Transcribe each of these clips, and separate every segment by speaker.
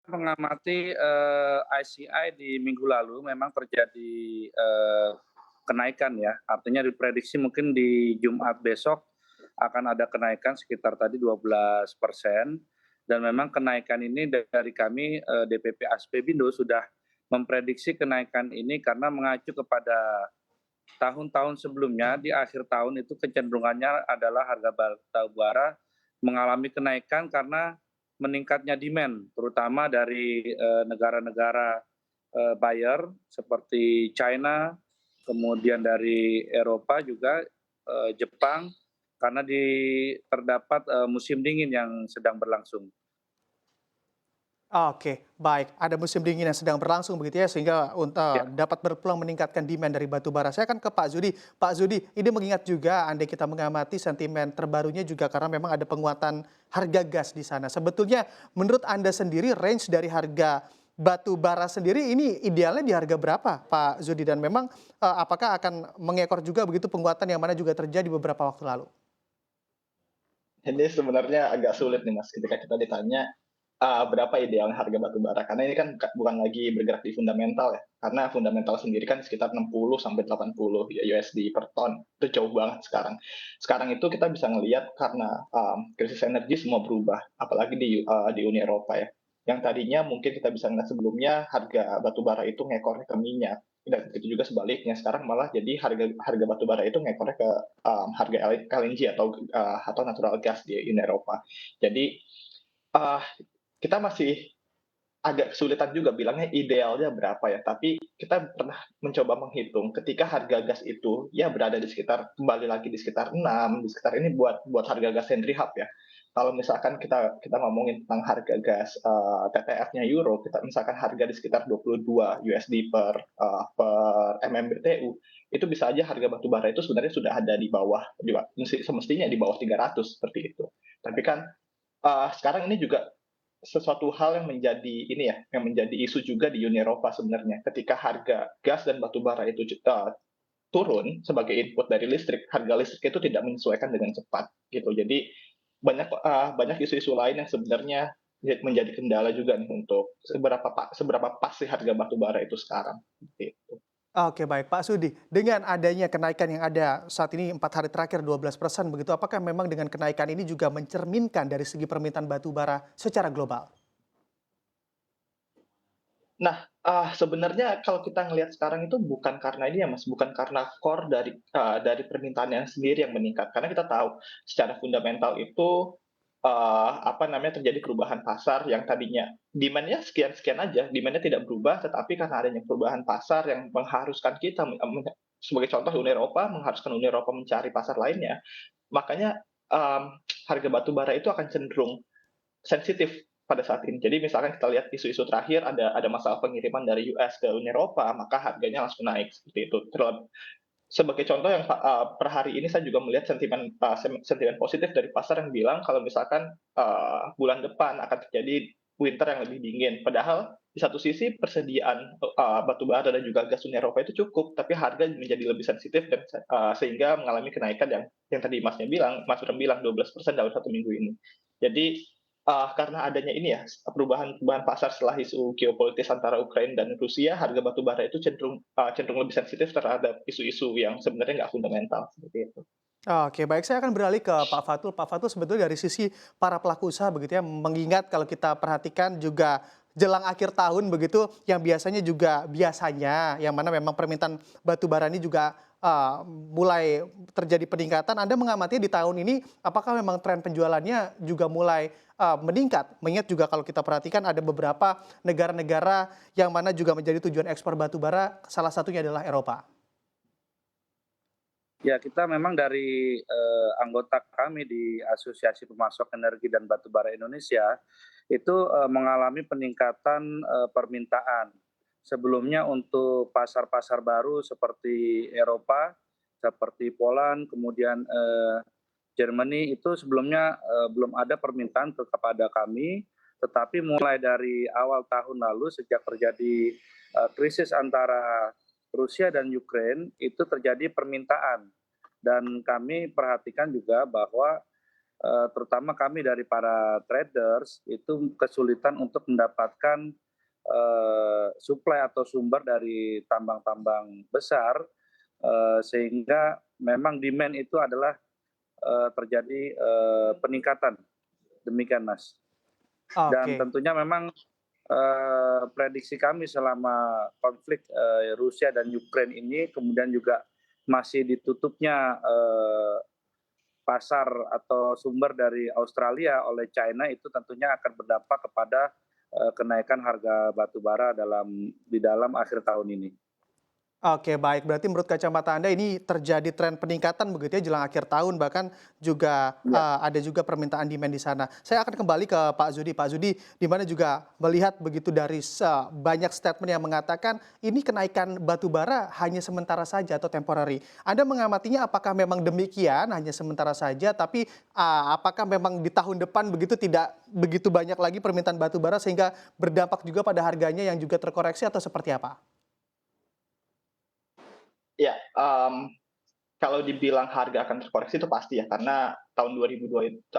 Speaker 1: mengamati, ICI di minggu lalu memang terjadi, kenaikan ya, artinya diprediksi mungkin di Jumat besok akan ada kenaikan sekitar tadi 12%, dan memang kenaikan ini dari kami, DPP Aspemindo sudah memprediksi kenaikan ini karena mengacu kepada tahun-tahun sebelumnya di akhir tahun itu kecenderungannya adalah harga batubara mengalami kenaikan karena meningkatnya demand, terutama dari, negara-negara, buyer seperti China, kemudian dari Eropa juga, Jepang, karena terdapat, musim dingin yang sedang berlangsung.
Speaker 2: Oke, baik. Ada musim dingin yang sedang berlangsung begitu ya, sehingga
Speaker 1: Ya.
Speaker 2: dapat berpeluang meningkatkan demand dari batu bara. Saya akan ke Pak Zudi. Pak Zudi, ini mengingat juga andai kita mengamati sentimen terbarunya juga karena memang ada penguatan harga gas di sana. Sebetulnya menurut Anda sendiri range dari harga batu bara sendiri ini idealnya di harga berapa, Pak Zudi? Dan memang apakah akan mengekor juga begitu penguatan yang mana juga terjadi beberapa waktu lalu?
Speaker 3: Ini sebenarnya agak sulit nih Mas, ketika kita ditanya, berapa idealnya harga batu bara, karena ini kan bukan lagi bergerak di fundamental ya, karena fundamental sendiri kan sekitar 60 sampai 80 USD per ton, itu jauh banget sekarang. Sekarang itu kita bisa ngelihat karena, krisis energi semua berubah, apalagi di Uni Eropa ya, yang tadinya mungkin kita bisa ngelihat sebelumnya harga batu bara itu ngekornya ke minyak, dan begitu juga sebaliknya, sekarang malah jadi harga harga batu bara itu ngekornya ke harga LNG atau natural gas di Uni Eropa. Jadi, eee, kita masih agak kesulitan juga bilangnya idealnya berapa ya, tapi kita pernah mencoba menghitung ketika harga gas itu ya berada di sekitar kembali lagi di sekitar 6, di sekitar ini buat harga gas Henry Hub ya. Kalau misalkan kita kita ngomongin tentang harga gas, TTF-nya euro, kita misalkan harga di sekitar 22 USD per MMBTU, itu bisa aja harga batu bara itu sebenarnya sudah ada di bawah semestinya di bawah 300 seperti itu. Tapi kan, sekarang ini juga sesuatu hal yang menjadi ini ya, yang menjadi isu juga di Uni Eropa sebenarnya. Ketika harga gas dan batu bara itu turun sebagai input dari listrik, harga listrik itu tidak menyesuaikan dengan cepat gitu. Jadi banyak isu-isu lain yang sebenarnya menjadi kendala juga nih untuk seberapa pas sih harga batu bara itu sekarang, gitu.
Speaker 2: Oke baik, Pak Sudi, dengan adanya kenaikan yang ada saat ini 4 hari terakhir 12% begitu, apakah memang dengan kenaikan ini juga mencerminkan dari segi permintaan batu bara secara global?
Speaker 3: Nah, sebenarnya kalau kita ngelihat sekarang itu bukan karena ini ya, Mas, bukan karena core dari permintaannya sendiri yang meningkat. Karena kita tahu secara fundamental itu, apa namanya, terjadi perubahan pasar yang tadinya demand-nya sekian-sekian aja, demand-nya tidak berubah, tetapi karena adanya perubahan pasar yang mengharuskan kita sebagai contoh Uni Eropa, mengharuskan Uni Eropa mencari pasar lainnya, makanya, harga batu bara itu akan cenderung sensitif pada saat ini. Jadi misalkan kita lihat isu-isu terakhir ada masalah pengiriman dari US ke Uni Eropa, maka harganya langsung naik seperti itu. Sebagai contoh yang per hari ini saya juga melihat sentimen positif dari pasar yang bilang kalau misalkan, bulan depan akan terjadi winter yang lebih dingin. Padahal di satu sisi persediaan, batu bara dan juga gas Uni Eropa itu cukup, tapi harga menjadi lebih sensitif dan sehingga mengalami kenaikan yang tadi Mas Bram bilang 12% dalam 1 minggu ini. Jadi, karena adanya ini ya, perubahan-perubahan pasar setelah isu geopolitis antara Ukraina dan Rusia, harga batu bara itu cenderung lebih sensitif terhadap isu-isu yang sebenarnya nggak fundamental, seperti itu.
Speaker 2: Oke, baik. Saya akan beralih ke Pak Fatul. Pak Fatul sebetulnya dari sisi para pelaku usaha begitu ya, mengingat kalau kita perhatikan juga jelang akhir tahun begitu, yang biasanya yang mana memang permintaan batu bara ini juga mulai terjadi peningkatan. Anda mengamati di tahun ini, apakah memang tren penjualannya juga mulai meningkat? Mengingat juga kalau kita perhatikan ada beberapa negara-negara yang mana juga menjadi tujuan ekspor batu bara, salah satunya adalah Eropa.
Speaker 1: Ya, kita memang dari, anggota kami di Asosiasi Pemasok Energi dan Batubara Indonesia, itu, mengalami peningkatan, permintaan. Sebelumnya untuk pasar-pasar baru seperti Eropa, seperti Poland, kemudian, Germany itu sebelumnya, belum ada permintaan kepada kami, tetapi mulai dari awal tahun lalu sejak terjadi, krisis antara Rusia dan Ukraine, itu terjadi permintaan. Dan kami perhatikan juga bahwa terutama kami dari para traders itu kesulitan untuk mendapatkan, suplai atau sumber dari tambang-tambang besar, sehingga memang demand itu adalah, terjadi, peningkatan, demikian Mas. Dan
Speaker 2: Oke.
Speaker 1: tentunya memang, prediksi kami selama konflik, Rusia dan Ukraine ini kemudian juga masih ditutupnya, pasar atau sumber dari Australia oleh China itu tentunya akan berdampak kepada, kenaikan harga batu bara di dalam akhir tahun ini.
Speaker 2: Oke, baik. Berarti menurut kacamata Anda ini terjadi tren peningkatan begitu ya jelang akhir tahun, bahkan juga,
Speaker 1: Iya.
Speaker 2: ada juga permintaan demand di sana. Saya akan kembali ke Pak Zudi. Pak Zudi, di mana juga melihat begitu dari banyak statement yang mengatakan ini kenaikan batu bara hanya sementara saja atau temporary. Anda mengamatinya apakah memang demikian, hanya sementara saja, tapi, apakah memang di tahun depan begitu tidak begitu banyak lagi permintaan batu bara sehingga berdampak juga pada harganya yang juga terkoreksi atau seperti apa?
Speaker 3: Ya, kalau dibilang harga akan terkoreksi itu pasti ya, karena tahun 2022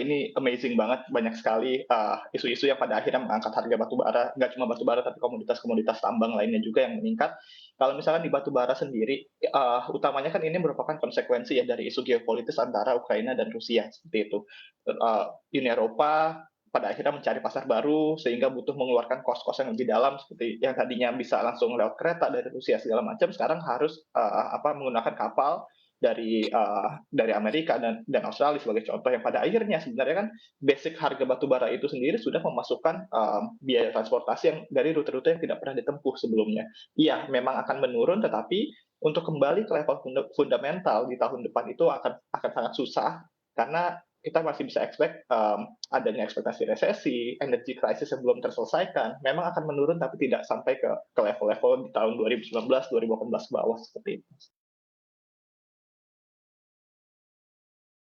Speaker 3: ini amazing banget, banyak sekali, isu-isu yang pada akhirnya mengangkat harga batu bara, nggak cuma batu bara tapi komoditas-komoditas tambang lainnya juga yang meningkat. Kalau misalkan di batu bara sendiri, utamanya kan ini merupakan konsekuensi ya dari isu geopolitis antara Ukraina dan Rusia, seperti itu. Uni Eropa pada akhirnya mencari pasar baru sehingga butuh mengeluarkan kos-kos yang lebih dalam seperti yang tadinya bisa langsung lewat kereta dari Rusia segala macam, sekarang harus, menggunakan kapal dari Amerika dan Australia sebagai contoh yang pada akhirnya sebenarnya kan basic harga batu bara itu sendiri sudah memasukkan, biaya transportasi yang dari rute-rute yang tidak pernah ditempuh sebelumnya. Iya, memang akan menurun tetapi untuk kembali ke level fundamental di tahun depan itu akan sangat susah karena kita masih bisa expect, adanya ekspektasi resesi, energy crisis yang belum terselesaikan, memang akan menurun tapi tidak sampai ke level-level di tahun 2019, 2018 ke bawah seperti itu.